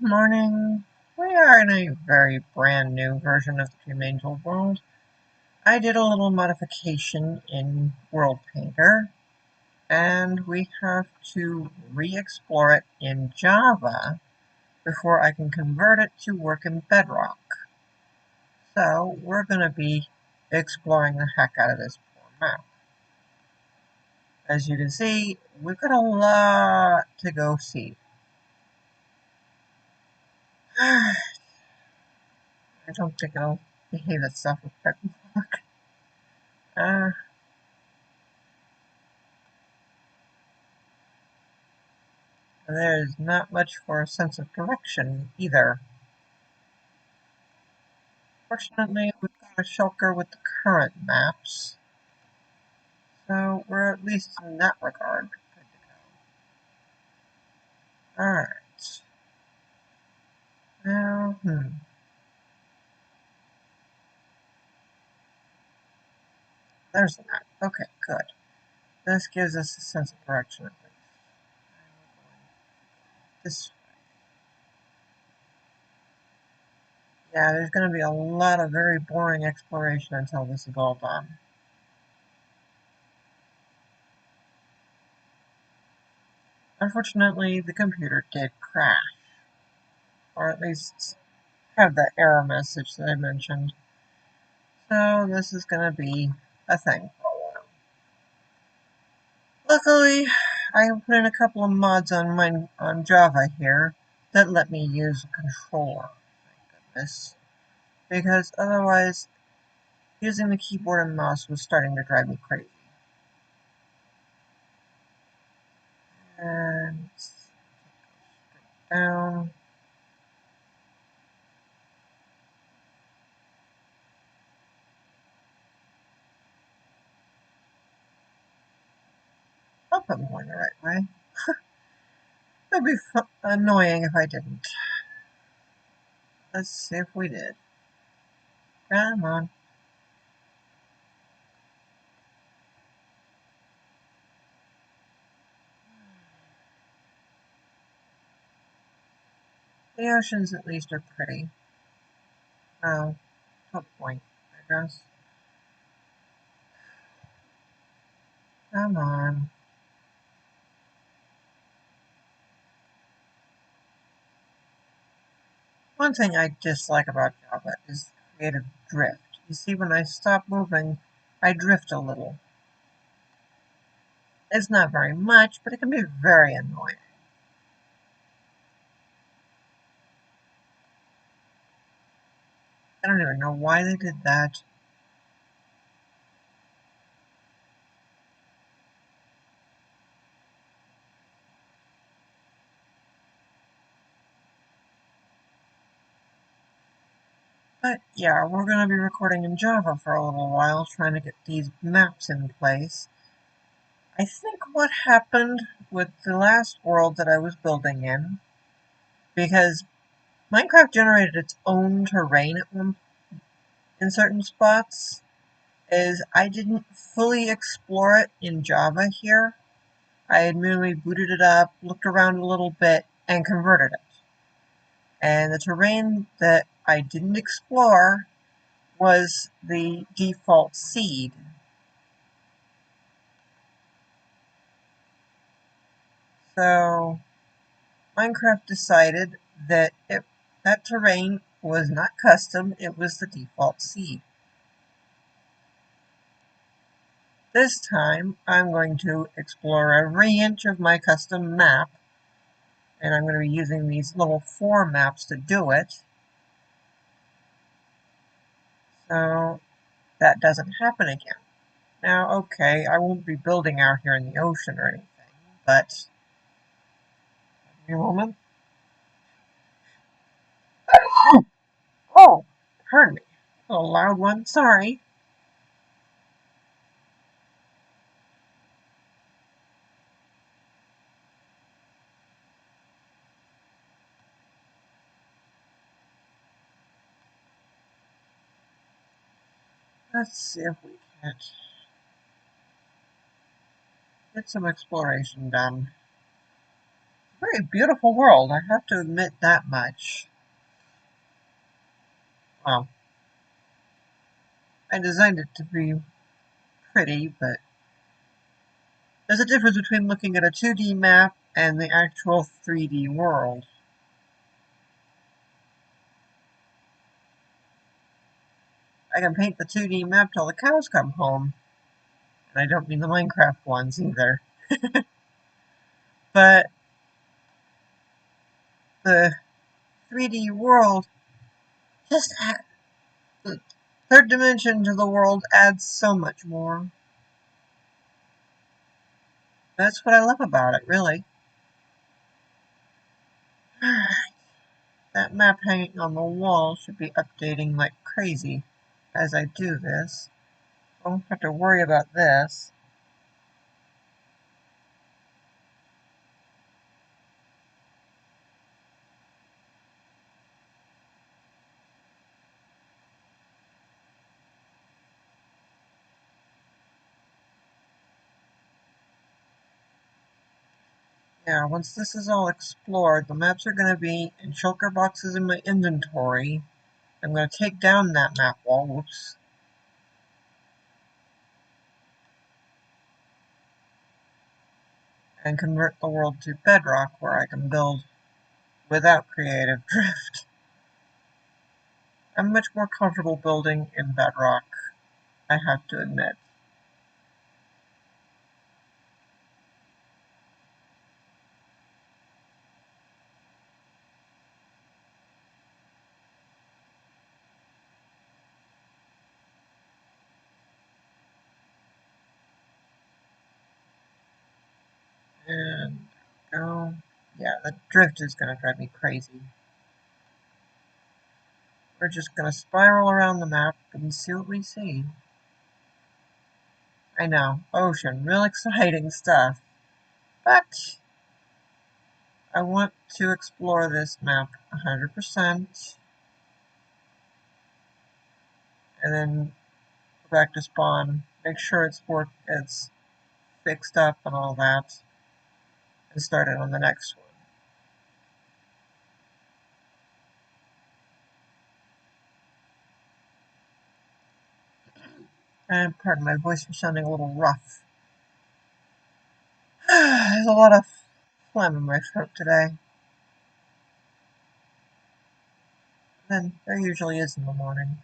Good morning. We are in a very brand new version of the Dream Angel world. I did a little modification in World Painter, and we have to re-explore it in Java before I can convert it to work in Bedrock. So we're going to be exploring the heck out of this poor map. As you can see, we've got a lot to go see. I don't think it'll behave itself with Bedrock. Uh, There's not much for a sense of direction either. Fortunately, we've got a shulker with the current maps, so we're at least in that regard good to go. Alright. Now, there's the map. Okay, good. This gives us a sense of direction at least. This, yeah, there's going to be a lot of very boring exploration until this is all done. Unfortunately, the computer did crash, or at least have that error message that I mentioned. So this is going to be a thing for a while. Luckily, I put in a couple of mods on Java here that let me use a controller. Thank goodness. Because otherwise, using the keyboard and mouse was starting to drive me crazy. And straight down. Hope I'm going the right way. It'd be annoying if I didn't. Let's see if we did. Come on. The oceans at least are pretty. Oh, to a point, I guess. Come on. One thing I dislike about Java is creative drift. You see, when I stop moving, I drift a little. It's not very much, but it can be very annoying. I don't even know why they did that. But yeah, we're going to be recording in Java for a little while, trying to get these maps in place. I think what happened with the last world that I was building because Minecraft generated its own terrain in certain spots, is I didn't fully explore it in Java here. I had merely booted it up, looked around a little bit, and converted it. And the terrain that I didn't explore was the default seed. So Minecraft decided that that terrain was not custom, it was the default seed. This time, I'm going to explore every inch of my custom map, and I'm going to be using these little 4 maps to do it. So that doesn't happen again. Now, okay, I won't be building out here in the ocean or anything, but give me a moment. Oh, pardon me. A loud one, sorry. Let's see if we can't get some exploration done. Very beautiful world, I have to admit that much. Well, I designed it to be pretty, but there's a difference between looking at a 2D map and the actual 3D world. I can paint the 2D map till the cows come home. And I don't mean the Minecraft ones either. But the 3D world, just the third dimension to the world adds so much more. That's what I love about it, really. That map hanging on the wall should be updating like crazy as I do this. I won't have to worry about this. Yeah, once this is all explored, the maps are going to be in shulker boxes in my inventory. I'm going to take down that map wall, whoops, and convert the world to Bedrock where I can build without creative drift. I'm much more comfortable building in Bedrock, I have to admit. And go. Yeah, the drift is going to drive me crazy. We're just going to spiral around the map and see what we see. I know, ocean, real exciting stuff. But I want to explore this map 100% and then go back to spawn, make sure it's fixed up and all that, and start it on the next one. And pardon my voice for sounding a little rough. There's a lot of phlegm in my throat today. Then there usually is in the morning.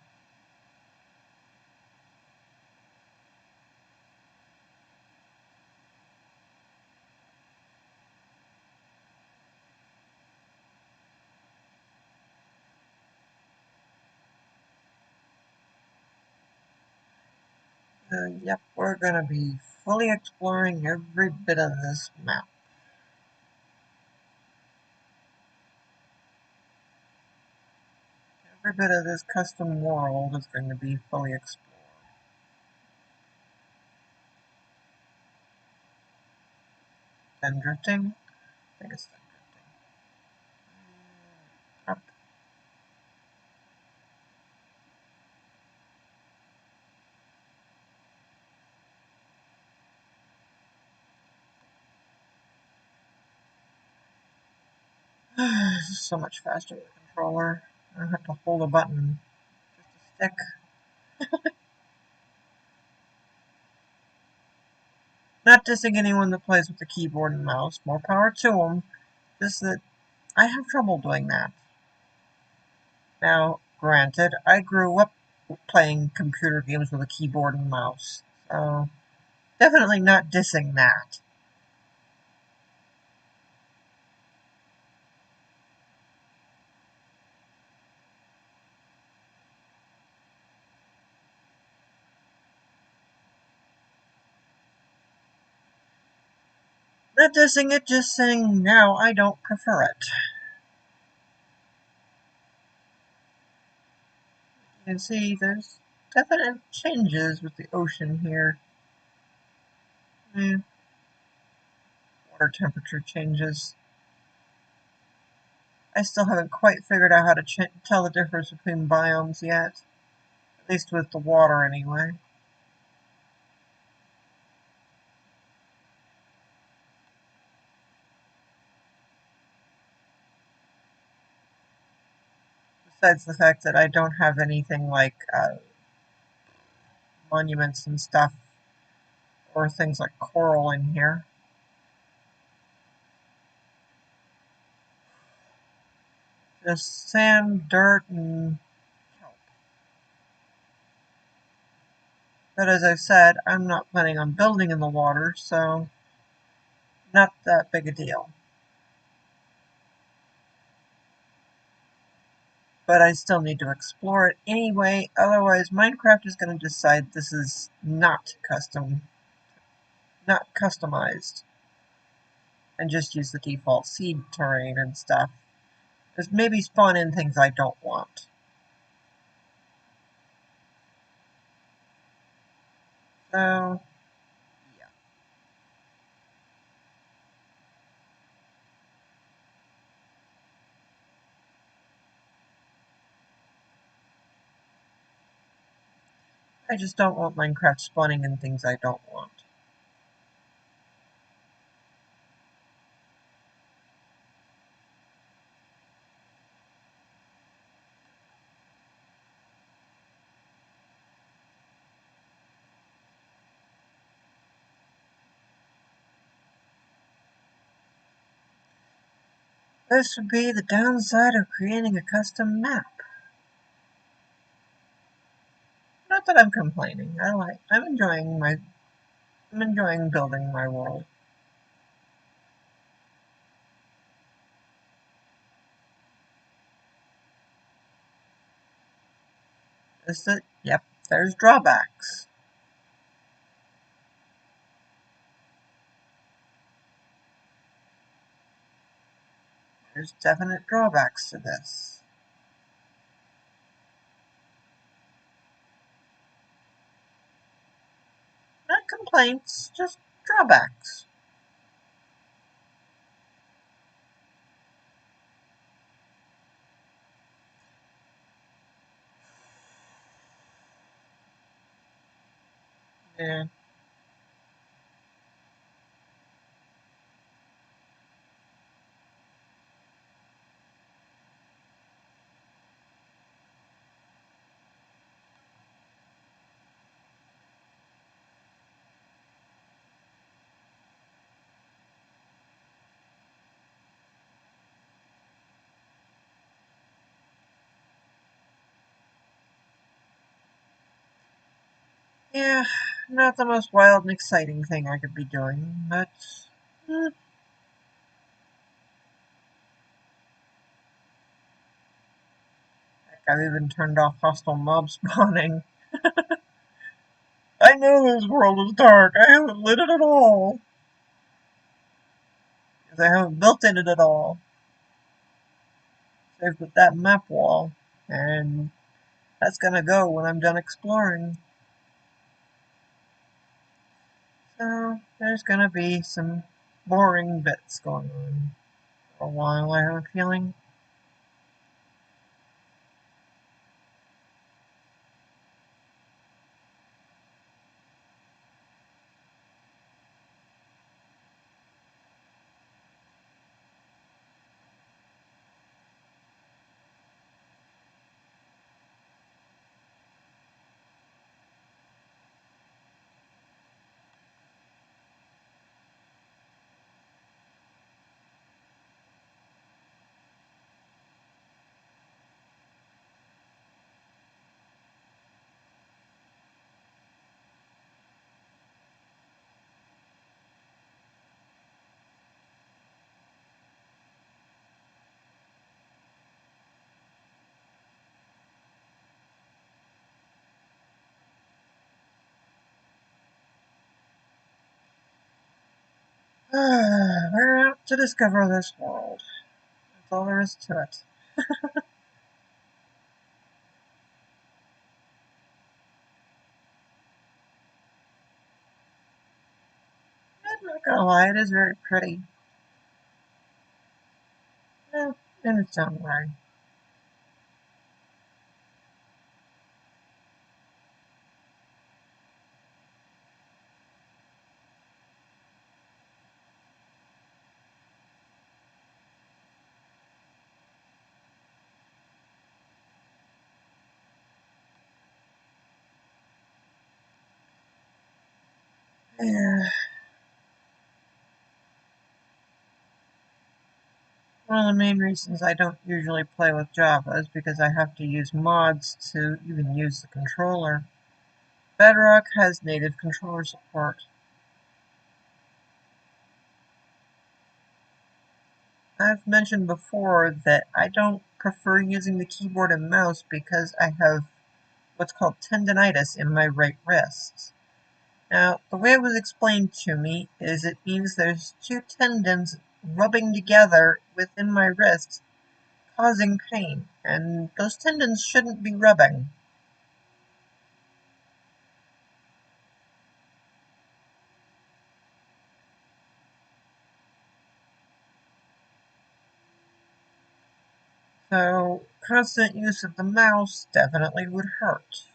Yep, we're gonna be fully exploring every bit of this map. Every bit of this custom world is going to be fully explored. Then drifting? I think it's then drifting. Up. This is so much faster with the controller. I don't have to hold a button. Just a stick. Not dissing anyone that plays with the keyboard and mouse. More power to them. Just that I have trouble doing that. Now, granted, I grew up playing computer games with a keyboard and mouse, so definitely not dissing that. Not dissing it, just saying now I don't prefer it. You can see there's definite changes with the ocean here. Water temperature changes. I still haven't quite figured out how to tell the difference between biomes yet. At least with the water, anyway. Besides the fact that I don't have anything like monuments and stuff, or things like coral in here. Just sand, dirt, and kelp. But as I said, I'm not planning on building in the water, so not that big a deal. But I still need to explore it anyway, otherwise Minecraft is going to decide this is not customized, and just use the default seed terrain and stuff. Just maybe spawn in things I don't want. So, yeah. I just don't want Minecraft spawning in things I don't want. This would be the downside of creating a custom map. Not that I'm complaining. I'm enjoying building my world. Is that, yep, there's drawbacks. There's definite drawbacks to this. Not complaints, just drawbacks. Yeah. Yeah, not the most wild and exciting thing I could be doing, but eh, heck, I've even turned off hostile mob spawning. I know this world is dark. I haven't lit it at all. Because I haven't built in it at all. Save with that map wall. And that's gonna go when I'm done exploring. So there's gonna be some boring bits going on for a while, I have a feeling. We're out to discover this world. That's all there is to it. I'm not gonna lie, it is very pretty. Eh, in its own way. Yeah. One of the main reasons I don't usually play with Java is because I have to use mods to even use the controller. Bedrock has native controller support. I've mentioned before that I don't prefer using the keyboard and mouse because I have what's called tendinitis in my right wrist. Now, the way it was explained to me is it means there's two tendons rubbing together within my wrist, causing pain, and those tendons shouldn't be rubbing. So, constant use of the mouse definitely would hurt.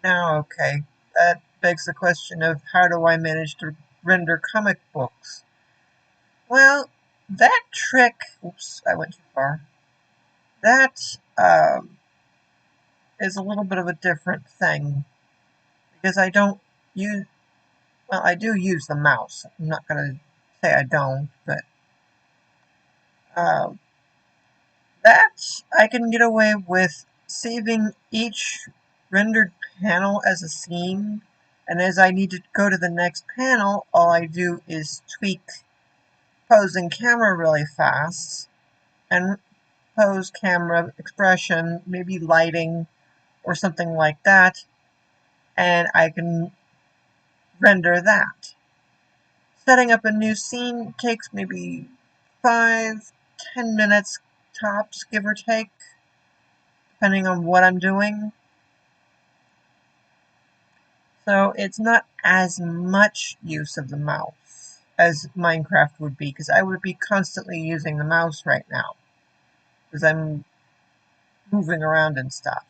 Now, okay, that begs the question of how do I manage to render comic books? Well, that trick, oops, I went too far. That is a little bit of a different thing because I don't use, well, I do use the mouse. I'm not going to say I don't, but uh, that I can get away with saving each rendered panel as a scene, and as I need to go to the next panel, all I do is tweak pose and camera really fast, and pose, camera, expression, maybe lighting, or something like that, and I can render that. Setting up a new scene takes maybe 5–10 minutes tops, give or take, depending on what I'm doing. So it's not as much use of the mouse as Minecraft would be, because I would be constantly using the mouse right now, because I'm moving around and stuff.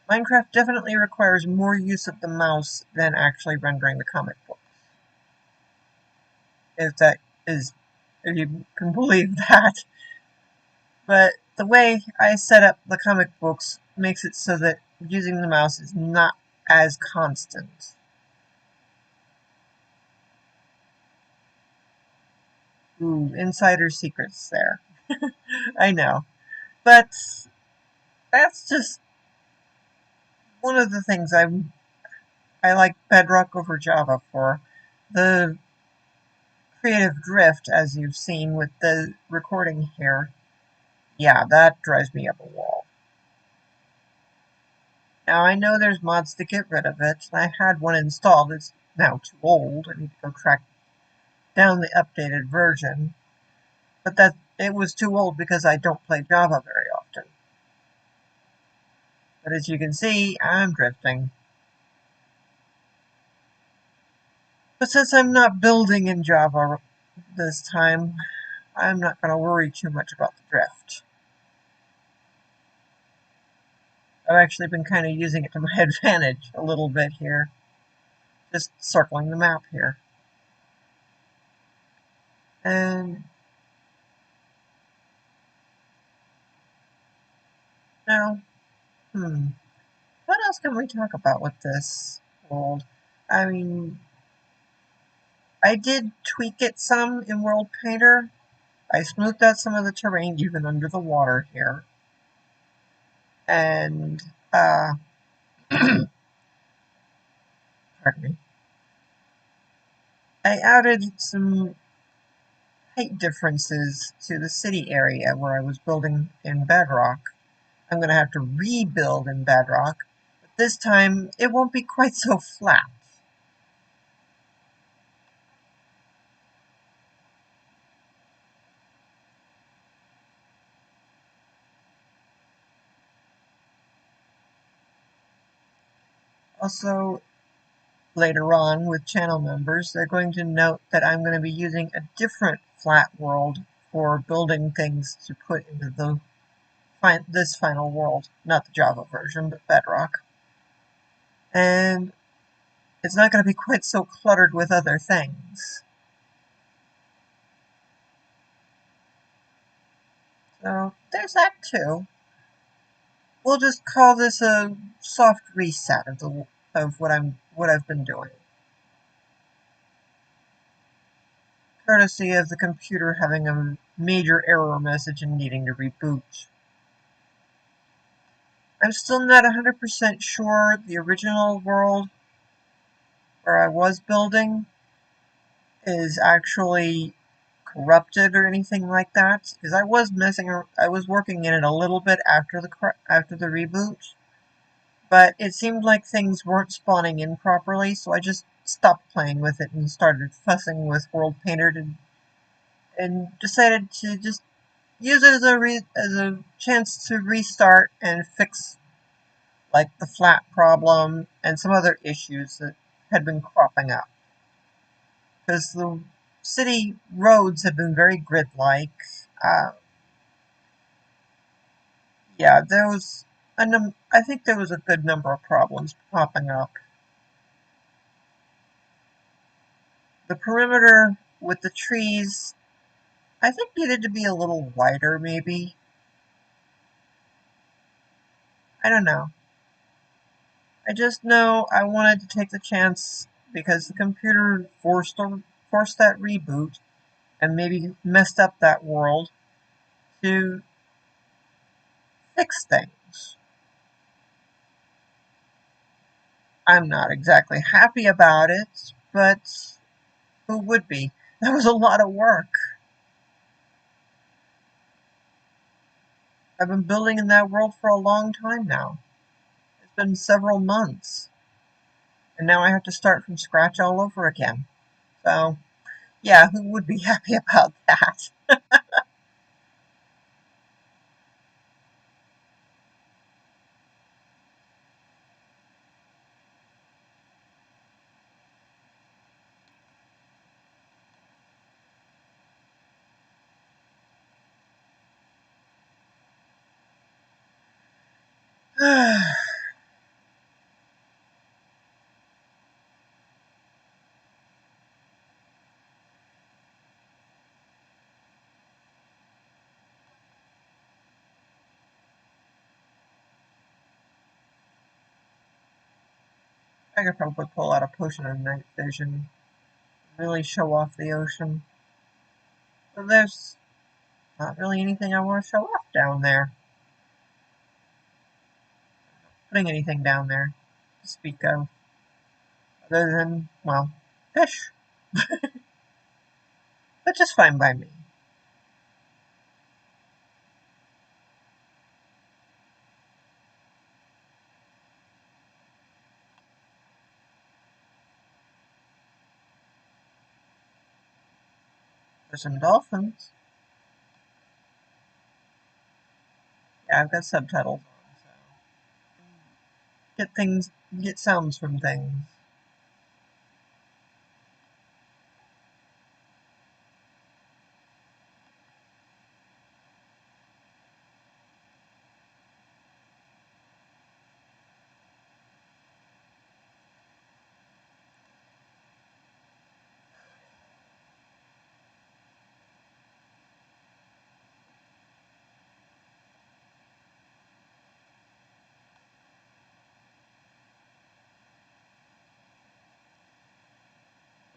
Minecraft definitely requires more use of the mouse than actually rendering the comic book. If that is, if you can believe that. But the way I set up the comic books makes it so that using the mouse is not as constant. Ooh, insider secrets there. I know. But that's just one of the things I like Bedrock over Java for. The creative drift, as you've seen with the recording here, yeah, that drives me up a wall. Now, I know there's mods to get rid of it. I had one installed. It's now too old. I need to go track down the updated version. But that it was too old because I don't play Java very often. But as you can see, I'm drifting. But since I'm not building in Java this time, I'm not going to worry too much about the drift. I've actually been kind of using it to my advantage a little bit here. Just circling the map here. And now, what else can we talk about with this world? I mean, I did tweak it some in World Painter. I smoothed out some of the terrain even under the water here. And, pardon me. I added some height differences to the city area where I was building in Bedrock. I'm going to have to rebuild in Bedrock, but this time it won't be quite so flat. Also, later on with channel members, they're going to note that I'm going to be using a different flat world for building things to put into this final world. Not the Java version, but Bedrock. And it's not going to be quite so cluttered with other things. So there's that too. we'll just call this a soft reset of what I've been doing. Courtesy of the computer having a major error message and needing to reboot. I'm still not 100% sure the original world where I was building is actually corrupted or anything like that, because I was working in it a little bit after the reboot, but it seemed like things weren't spawning in properly, so I just stopped playing with it and started fussing with World Painter and decided to just use it as a chance to restart and fix like the flat problem and some other issues that had been cropping up. Because the city roads have been very grid-like. Uh, yeah, I think there was a good number of problems popping up. The perimeter with the trees, I think needed to be a little wider, maybe. I don't know. I just know I wanted to take the chance because the computer forced that reboot and maybe messed up that world to fix things. I'm not exactly happy about it, but who would be? That was a lot of work. I've been building in that world for a long time now. It's been several months, and now I have to start from scratch all over again. So, yeah, who would be happy about that? I could probably pull out a potion of night vision, really show off the ocean. But there's not really anything I want to show off down there. Putting anything down there to speak of, other than, well, fish. But just fine by me. There's some dolphins. Yeah, I've got subtitles on, so get sounds from things.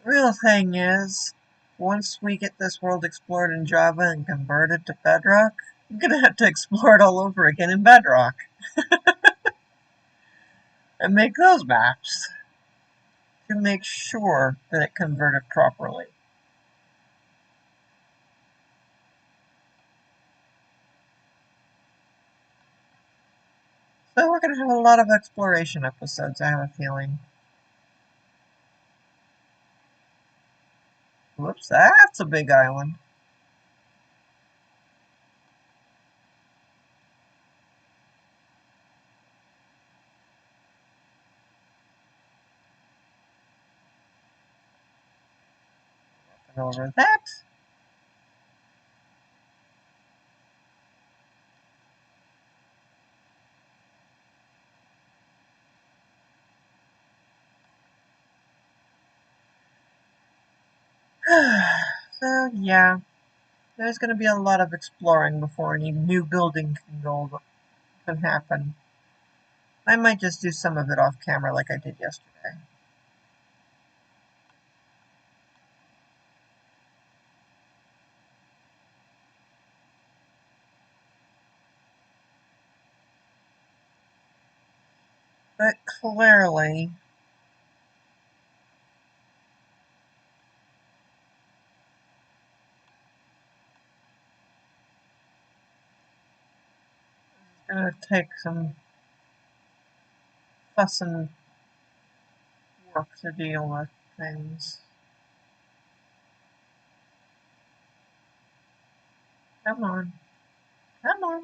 The real thing is, once we get this world explored in Java and converted to Bedrock, I'm gonna have to explore it all over again in Bedrock and make those maps to make sure that it converted properly. So we're gonna have a lot of exploration episodes, I have a feeling. Whoops, that's a big island. And over that. So yeah, there's gonna be a lot of exploring before any new building can happen. I might just do some of it off camera like I did yesterday. But clearly, it's going to take some fuss and work to deal with things. Come on. Come on.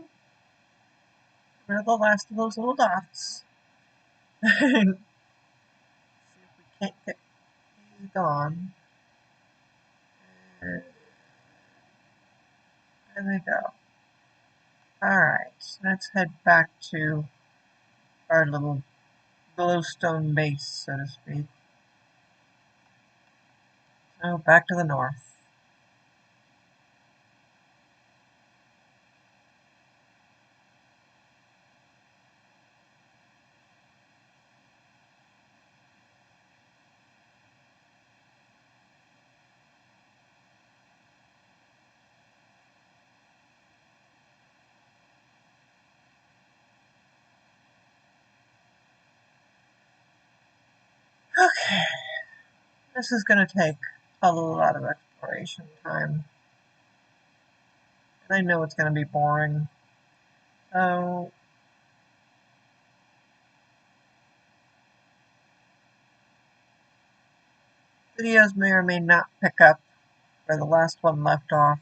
We're the last of those little dots. See if we can't get these gone. There they go. Alright, let's head back to our little glowstone base, so to speak. Oh, back to the north. Okay, this is going to take a lot of exploration time. And I know it's going to be boring. So, videos may or may not pick up where the last one left off,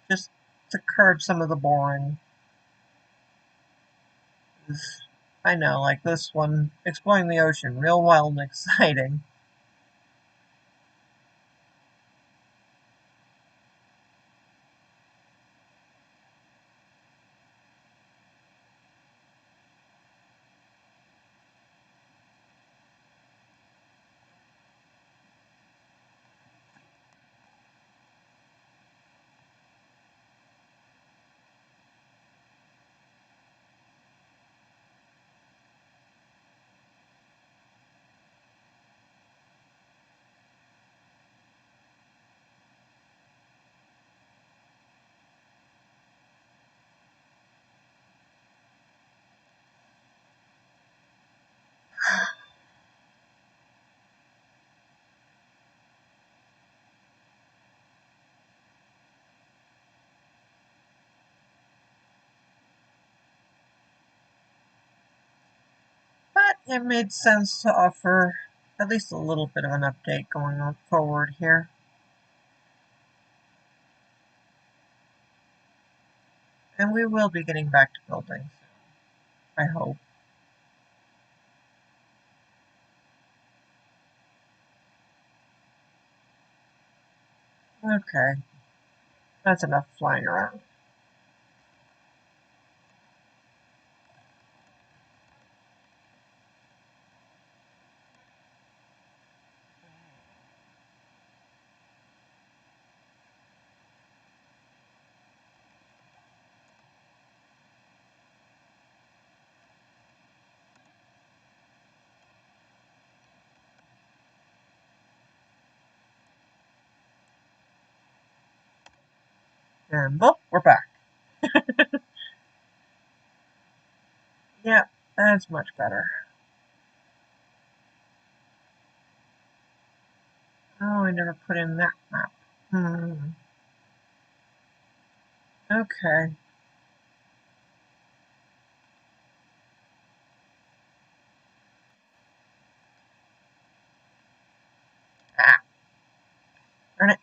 just to curb some of the boring. I know, like this one, exploring the ocean, real wild and exciting. But it made sense to offer at least a little bit of an update going on forward here. And we will be getting back to building soon, I hope. Okay, that's enough flying around. And look, we're back. Yeah, that's much better. Oh, I never put in that map. Okay. Ah, darn it.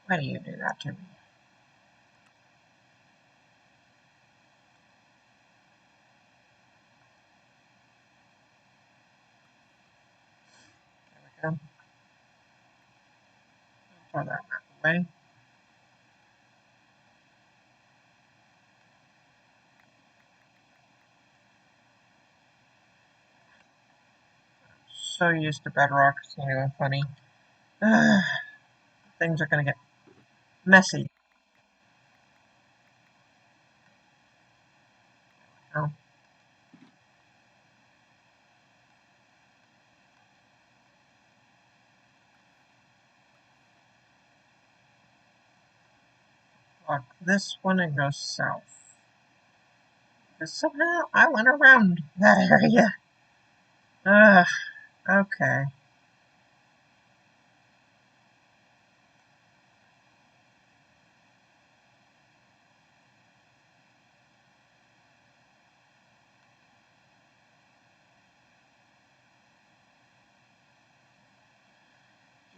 Why do you do that to me? There we go. Throw that map away. So used to Bedrock, it's not even funny. Things are going to get messy. Oh, walk this one and go south. But somehow I went around that area. Okay.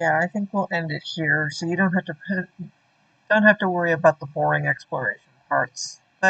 Yeah, I think we'll end it here, so you don't have to worry about the boring exploration parts.